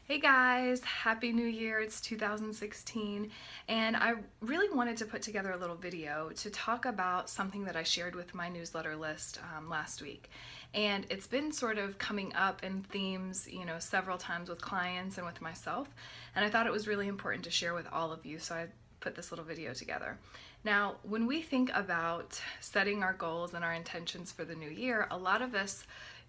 Hey guys, Happy New Year. It's 2016, and I really wanted to put together a little video to talk about something that I shared with my newsletter list last week. And it's been sort of coming up in themes, several times with clients and with myself. And I thought it was really important to share with all of you, so I put this little video together. Now, when we think about setting our goals and our intentions for the new year, a lot of us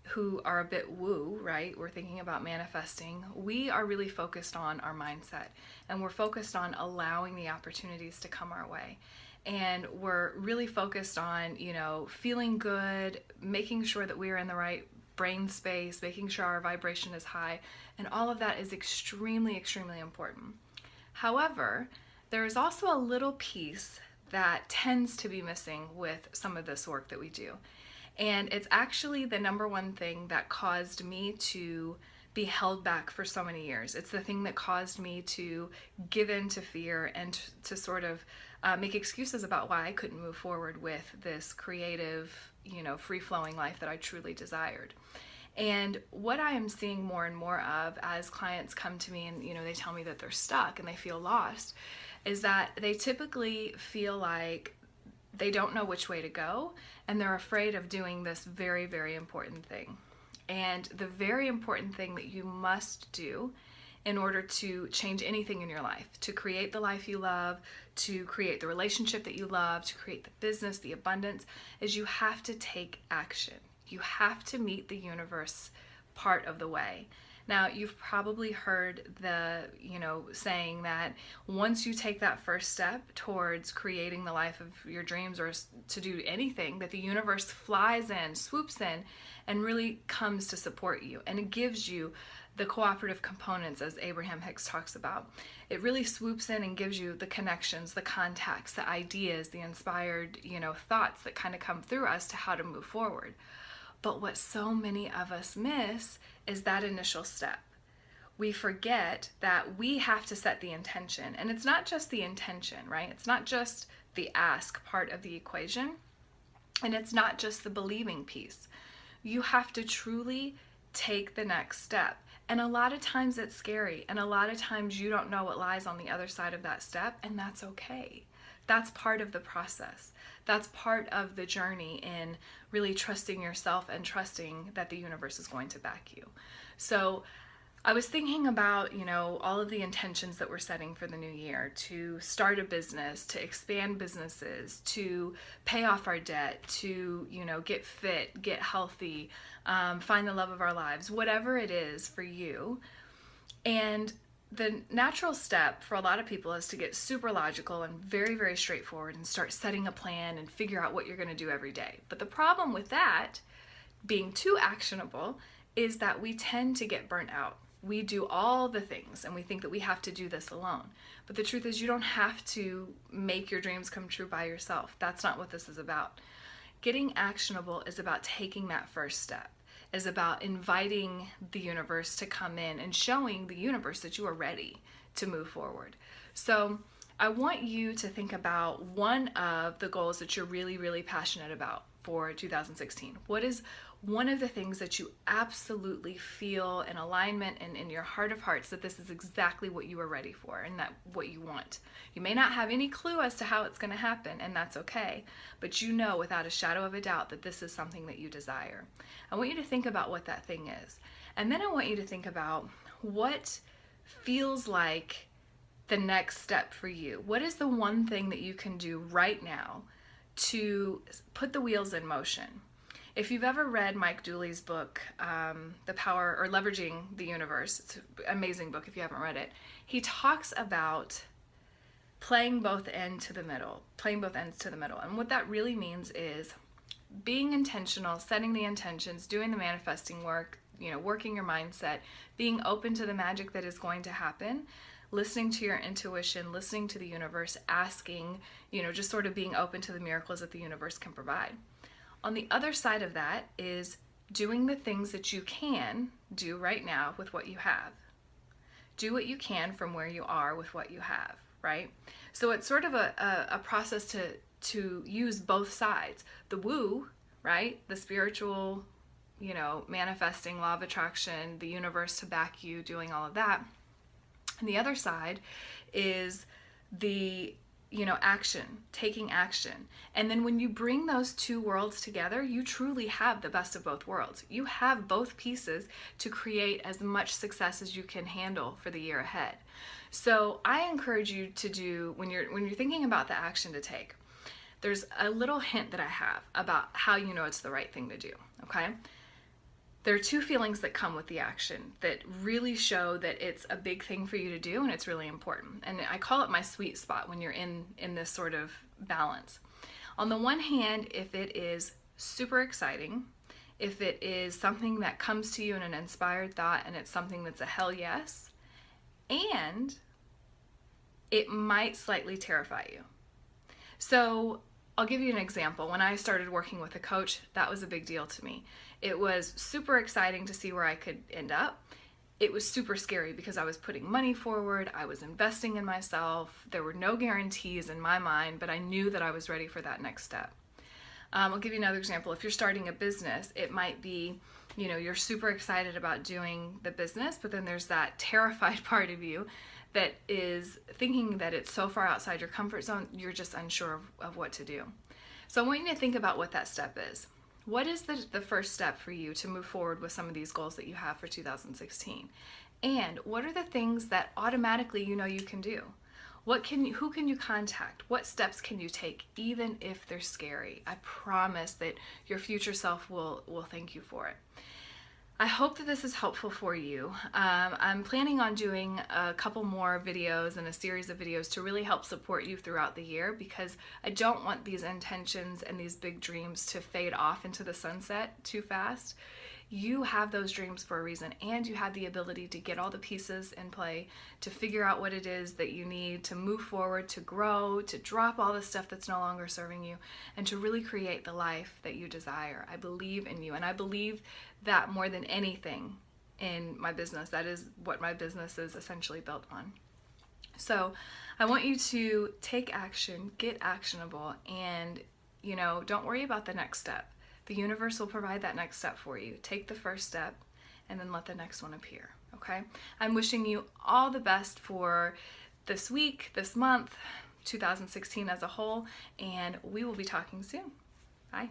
who are a bit woo, right? We're thinking about manifesting. We are really focused on our mindset, and we're focused on allowing the opportunities to come our way. And we're really focused on, feeling good, making sure that we're in the right brain space, making sure our vibration is high, and all of that is extremely, extremely important. However, there is also a little piece that tends to be missing with some of this work that we do. And it's actually the number one thing that caused me to be held back for so many years. It's the thing that caused me to give in to fear and to sort of make excuses about why I couldn't move forward with this creative, free-flowing life that I truly desired. And what I am seeing more and more of as clients come to me and they tell me that they're stuck and they feel lost is that they typically feel like they don't know which way to go, and they're afraid of doing this very, very important thing. And the very important thing that you must do in order to change anything in your life, to create the life you love, to create the relationship that you love, to create the business, the abundance, is you have to take action. You have to meet the universe part of the way. Now, you've probably heard the, saying that once you take that first step towards creating the life of your dreams or to do anything, that the universe flies in, swoops in, and really comes to support you. And it gives you the cooperative components, as Abraham Hicks talks about. It really swoops in and gives you the connections, the contacts, the ideas, the inspired, thoughts that kind of come through us to how to move forward. But what so many of us miss is that initial step. We forget that we have to set the intention. And it's not just the intention, right? It's not just the ask part of the equation. And it's not just the believing piece. You have to truly take the next step. And a lot of times it's scary. And a lot of times you don't know what lies on the other side of that step. And that's okay. That's part of the process. That's part of the journey in really trusting yourself and trusting that the universe is going to back you. So I was thinking about, all of the intentions that we're setting for the new year, to start a business, to expand businesses, to pay off our debt, to, get fit, get healthy, find the love of our lives, whatever it is for you. And the natural step for a lot of people is to get super logical and very, very straightforward and start setting a plan and figure out what you're going to do every day. But the problem with that being too actionable is that we tend to get burnt out. We do all the things and we think that we have to do this alone. But the truth is, you don't have to make your dreams come true by yourself. That's not what this is about. Getting actionable is about taking that first step, is about inviting the universe to come in and showing the universe that you are ready to move forward. So I want you to think about one of the goals that you're really, really passionate about for 2016. What is one of the things that you absolutely feel in alignment and in your heart of hearts that this is exactly what you are ready for and that what you want? You may not have any clue as to how it's going to happen, and that's okay, but you know without a shadow of a doubt that this is something that you desire. I want you to think about what that thing is. And then I want you to think about what feels like the next step for you. What is the one thing that you can do right now to put the wheels in motion? If you've ever read Mike Dooley's book, The Power or Leveraging the Universe, it's an amazing book if you haven't read it. He talks about playing both ends to the middle. And what that really means is being intentional, setting the intentions, doing the manifesting work, working your mindset, being open to the magic that is going to happen, listening to your intuition, listening to the universe, asking, just sort of being open to the miracles that the universe can provide. On the other side of that is doing the things that you can do right now with what you have. Do what you can from where you are with what you have, right? So it's sort of a process to use both sides. The woo, right? The spiritual, manifesting, law of attraction, the universe to back you, doing all of that. And the other side is the action, taking action. And then when you bring those two worlds together, you truly have the best of both worlds. You have both pieces to create as much success as you can handle for the year ahead. So I encourage you to do, when you're thinking about the action to take, there's a little hint that I have about how you know it's the right thing to do, okay? There are two feelings that come with the action that really show that it's a big thing for you to do and it's really important. And I call it my sweet spot when you're in this sort of balance. On the one hand, if it is super exciting, if it is something that comes to you in an inspired thought and it's something that's a hell yes, and it might slightly terrify you. So I'll give you an example. When I started working with a coach, that was a big deal to me. It was super exciting to see where I could end up. It was super scary because I was putting money forward, I was investing in myself, there were no guarantees in my mind, but I knew that I was ready for that next step. I'll give you another example. If you're starting a business, it might be, you're super excited about doing the business, but then there's that terrified part of you that is thinking that it's so far outside your comfort zone, you're just unsure of what to do. So I want you to think about what that step is. What is the first step for you to move forward with some of these goals that you have for 2016? And what are the things that automatically you can do? Who can you contact? What steps can you take, even if they're scary? I promise that your future self will thank you for it. I hope that this is helpful for you. I'm planning on doing a couple more videos and a series of videos to really help support you throughout the year, because I don't want these intentions and these big dreams to fade off into the sunset too fast. You have those dreams for a reason, and you have the ability to get all the pieces in play to figure out what it is that you need to move forward, to grow, to drop all the stuff that's no longer serving you, and to really create the life that you desire. I believe in you, and I believe that more than anything in my business. That is what my business is essentially built on. So I want you to take action, get actionable, and don't worry about the next step. The universe will provide that next step for you. Take the first step and then let the next one appear, okay? I'm wishing you all the best for this week, this month, 2016 as a whole, and we will be talking soon. Bye.